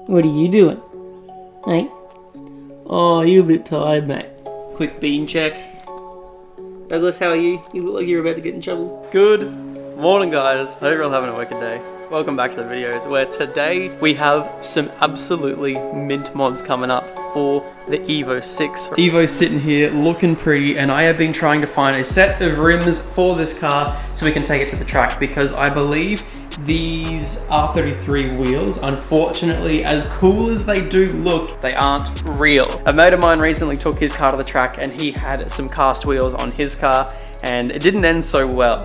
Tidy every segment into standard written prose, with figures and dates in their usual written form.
What are you doing? Hey? Oh, you're a bit tired, mate. Quick bean check. Douglas, how are you? You look like you're about to get in trouble. Good morning, guys. Hope you're all having a wicked day. Welcome back to the videos, where today we have some absolutely mint mods coming up for the EVO 6. EVO's sitting here looking pretty, and I have been trying to find a set of rims for this car so we can take it to the track, because I believe these R33 wheels, unfortunately, as cool as they do look, they aren't real. A mate of mine recently took his car to the track and he had some cast wheels on his car, and it didn't end so well.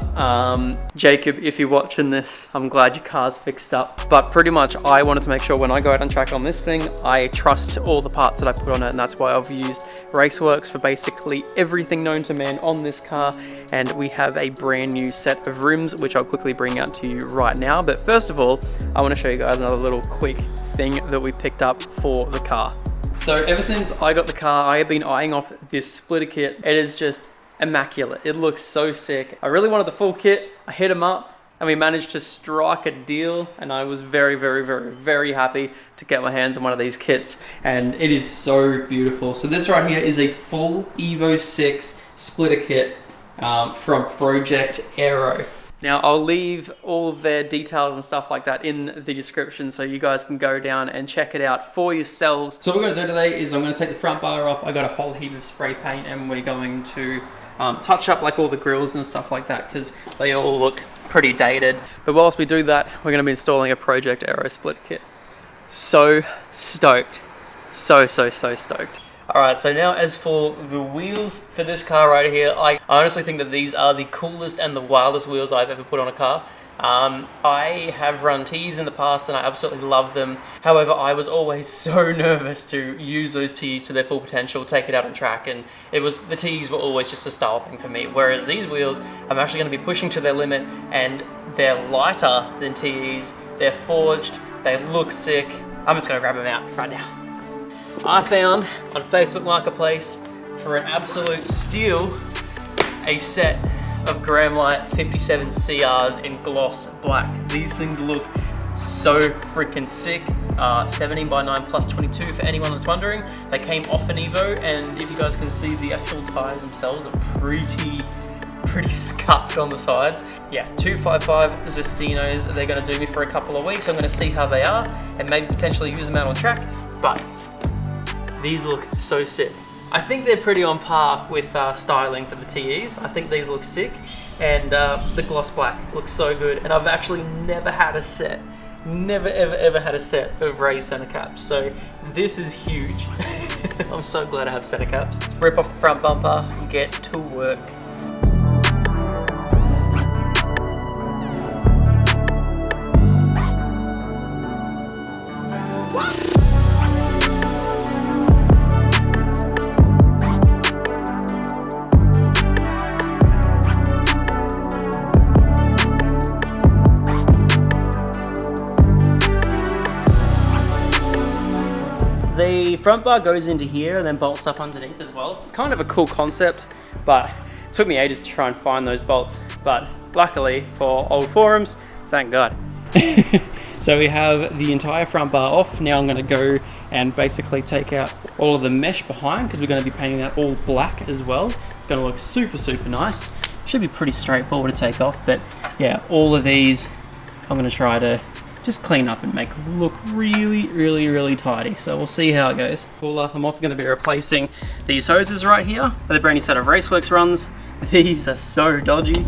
Jacob, if you're watching this, I'm glad your car's fixed up. But pretty much I wanted to make sure when I go out on track on this thing, I trust all the parts that I put on it, and that's why I've used Raceworks for basically everything known to man on this car. And we have a brand new set of rims, which I'll quickly bring out to you right now. But first of all, I want to show you guys another little quick thing that we picked up for the car. So ever since I got the car, I have been eyeing off this splitter kit. It is just immaculate. It looks so sick. I really wanted the full kit. I hit him up and we managed to strike a deal, and I was very happy to get my hands on one of these kits, and it is so beautiful. So this right here is a full EVO 6 splitter kit from Project Aero. Now I'll leave all of their details and stuff like that in the description so you guys can go down and check it out for yourselves. So what we're going to do today is I'm going to take the front bar off. I got a whole heap of spray paint, and we're going to touch up like all the grills and stuff like that, because they all look pretty dated. But whilst we do that, we're going to be installing a Project Aero splitter kit. So stoked. So stoked. Alright, so now as for the wheels for this car right here, I honestly think that these are the coolest and the wildest wheels I've ever put on a car. I have run T's in the past and I absolutely love them. However, I was always so nervous to use those T's to their full potential, take it out on track, and the T's were always just a style thing for me. Whereas these wheels, I'm actually going to be pushing to their limit, and they're lighter than T's, they're forged, they look sick. I'm just going to grab them out right now. I found on Facebook Marketplace for an absolute steal a set of Gramlight 57 CRs in gloss black. These things look so freaking sick. 17 by 9 plus 22 for anyone that's wondering. They came off an EVO, and if you guys can see, the actual tires themselves are pretty scuffed on the sides. Yeah, 255 Zestinos. They're going to do me for a couple of weeks. I'm going to see how they are and maybe potentially use them out on track. But these look so sick. I think they're pretty on par with styling for the TEs. I think these look sick, and the gloss black looks so good. And I've actually never had a set, ever had a set of raised center caps. So this is huge. I'm so glad I have center caps. Let's rip off the front bumper and get to work. The front bar goes into here and then bolts up underneath as well. It's kind of a cool concept, but it took me ages to try and find those bolts. But luckily for old forums, thank God. So we have the entire front bar off. Now I'm going to go and basically take out all of the mesh behind, because we're going to be painting that all black as well. It's going to look super nice. Should be pretty straightforward to take off, but yeah, all of these I'm going to try to just clean up and make look really tidy. So we'll see how it goes. Cool. I'm also going to be replacing these hoses right here with a brand new set of Raceworks runs. These are so dodgy.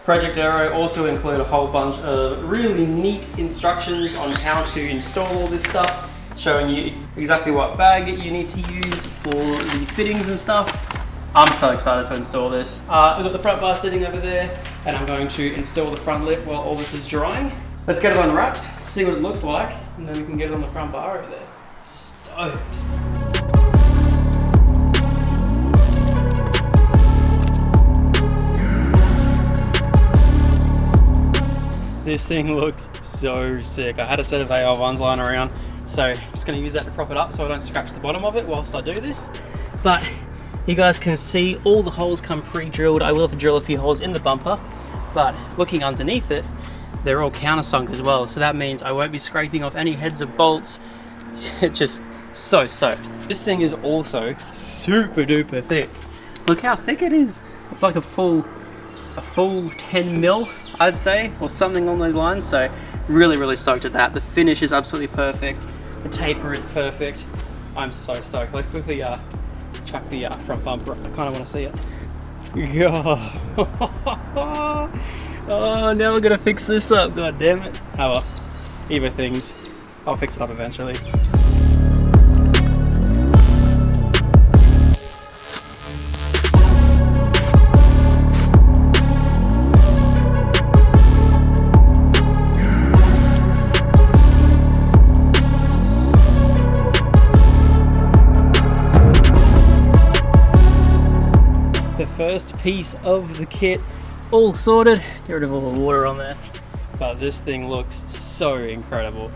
Project Aero also include a whole bunch of really neat instructions on how to install all this stuff, showing you exactly what bag you need to use for the fittings and stuff. I'm so excited to install this. We've got the front bar sitting over there, and I'm going to install the front lip while all this is drying. Let's get it unwrapped, see what it looks like, and then we can get it on the front bar over there. Stoked. This thing looks so sick. I had a set of AR1s lying around, so I'm just going to use that to prop it up so I don't scratch the bottom of it whilst I do this. But you guys can see all the holes come pre-drilled. I will have to drill a few holes in the bumper, but looking underneath it, they're all countersunk as well. So that means I won't be scraping off any heads of bolts. Just so stoked. This thing is also super duper thick. Look how thick it is. It's like a full 10 mil, I'd say, or something along those lines. So really stoked at that. The finish is absolutely perfect. The taper is perfect. I'm so stoked. Let's quickly chuck the front bumper up. I kind of want to see it. Yeah. Oh, now we're gonna fix this up. God damn it. Oh well. Evo things. I'll fix it up eventually. The first piece of the kit all sorted. Get rid of all the water on there. But this thing looks so incredible.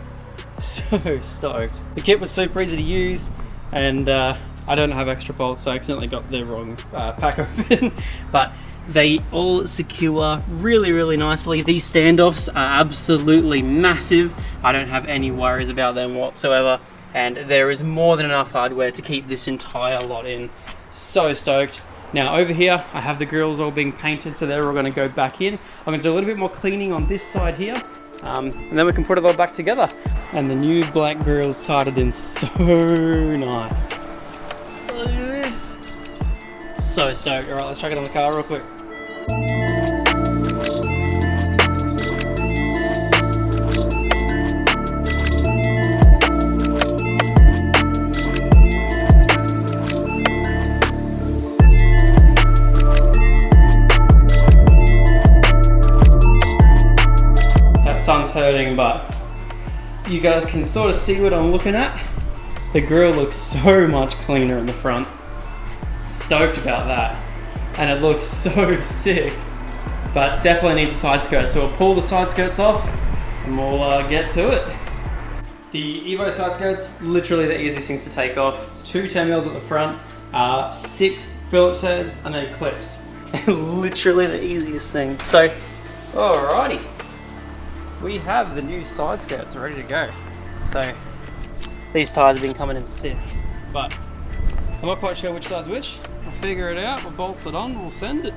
So stoked. The kit was super easy to use, and I don't have extra bolts, so I accidentally got the wrong pack open. But they all secure really nicely. These standoffs are absolutely massive. I don't have any worries about them whatsoever, and there is more than enough hardware to keep this entire lot in. So stoked. Now over here, I have the grills all being painted, so they're all going to go back in. I'm going to do a little bit more cleaning on this side here, and then we can put it all back together. And the new black grills tied in so nice. Look at this. So stoked. All right, let's chuck it on the car real quick. Sun's hurting, but you guys can sort of see what I'm looking at. The grille looks so much cleaner in the front. Stoked about that. And it looks so sick, but definitely needs a side skirt. So we'll pull the side skirts off and we'll get to it. The Evo side skirts, literally the easiest things to take off. 2 10mm at the front, 6 Phillips heads, and then clips. Literally the easiest thing. So, alrighty. We have the new side skirts ready to go. So these tires have been coming in sick, but I'm not quite sure which side's which. We'll figure it out, we'll bolt it on, we'll send it.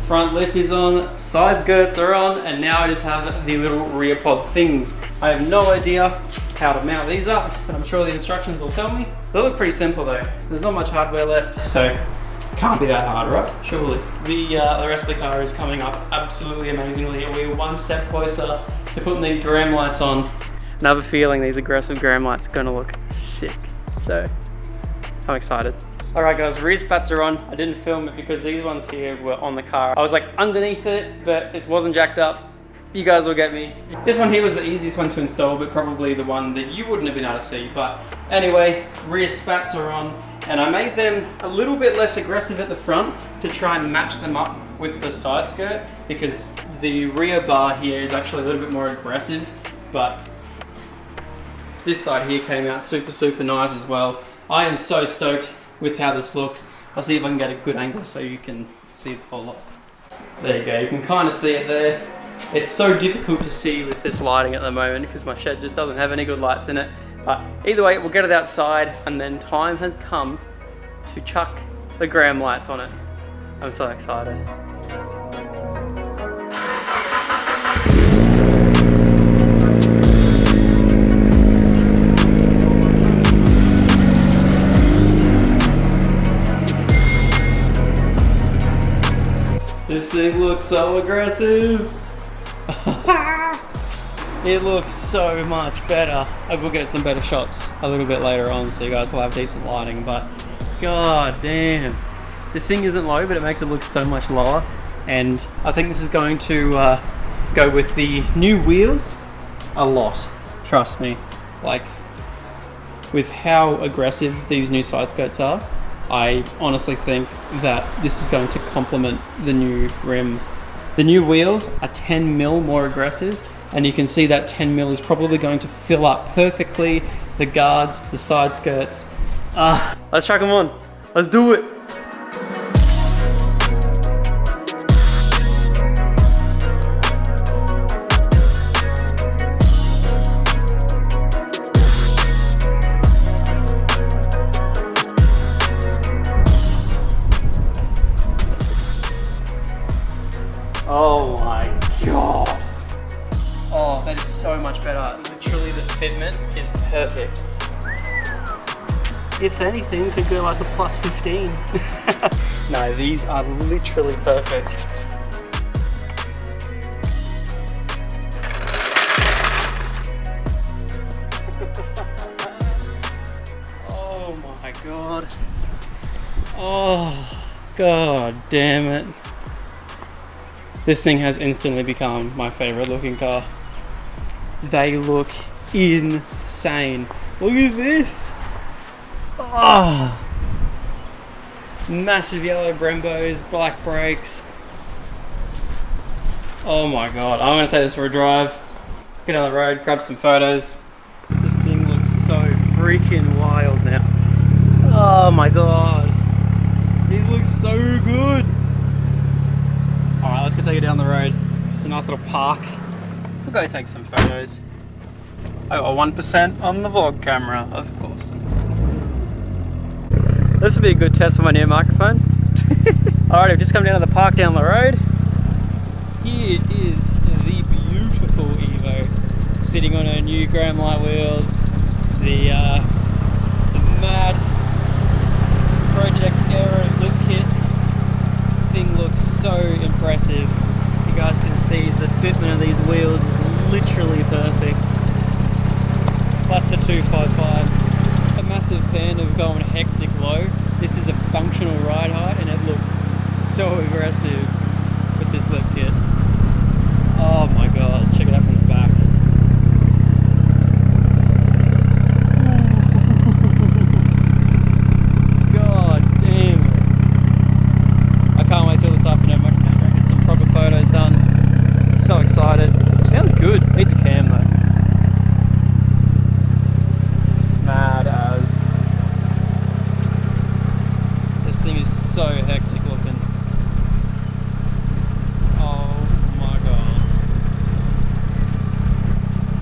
Front lip is on, side skirts are on, and now I just have the little rear pod things. I have no idea how to mount these up, but I'm sure the instructions will tell me. They look pretty simple though. There's not much hardware left, so can't be that hard, right? Surely. The rest of the car is coming up absolutely amazingly. We're one step closer to putting these Gramlights on. And I have a feeling these aggressive Gramlights are gonna look sick. So I'm excited. Alright guys, rear spats are on. I didn't film it because these ones here were on the car. I was like underneath it, but this wasn't jacked up. You guys will get me. This one here was the easiest one to install, but probably the one that you wouldn't have been able to see. But anyway, rear spats are on, and I made them a little bit less aggressive at the front to try and match them up with the side skirt, because the rear bar here is actually a little bit more aggressive, but this side here came out super nice as well. I am so stoked with how this looks. I'll see if I can get a good angle so you can see the whole lot. There you go, you can kind of see it there. It's so difficult to see with this lighting at the moment because my shed just doesn't have any good lights in it. But either way, we'll get it outside, and then time has come to chuck the Gramlights on it. I'm so excited. This thing looks so aggressive. It looks so much better. I will get some better shots a little bit later on so you guys will have decent lighting, but god damn. This thing isn't low, but it makes it look so much lower. And I think this is going to go with the new wheels a lot. Trust me. Like, with how aggressive these new side skirts are, I honestly think that this is going to complement the new rims. The new wheels are 10mm more aggressive, and you can see that 10mm is probably going to fill up perfectly the guards, the side skirts. Let's chuck them on. Let's do it. Oh my god. Oh, that is so much better. Literally the fitment is perfect. If anything, could go like a plus 15. No, these are literally perfect. Oh my god. Oh, god damn it. This thing has instantly become my favorite looking car. They look insane. Look at this. Oh. Massive yellow Brembos, black brakes. Oh my god, I'm gonna take this for a drive. Get on the road, grab some photos. This thing looks so freaking wild now. Oh my god. These look so good. Alright, let's go take it down the road. It's a nice little park. We'll go take some photos. I got 1% on the vlog camera, of course. This will be a good test of my new microphone. Alright, I've just come down to the park down the road. Here is the beautiful Evo, sitting on her new Gramlight wheels. The mad Project Aero lip kit. Thing looks so impressive. You guys can see the fitment of these wheels is literally perfect. Plus the 255s. A massive fan of going hectic low. This is a functional ride height and it looks so aggressive with this lip kit. Oh my god, check it out from the back. God damn it. I can't wait till this afternoon. I'm going to get some proper photos done. So excited. Sounds good. Needs a cam though. Mad as. This thing is so hectic looking.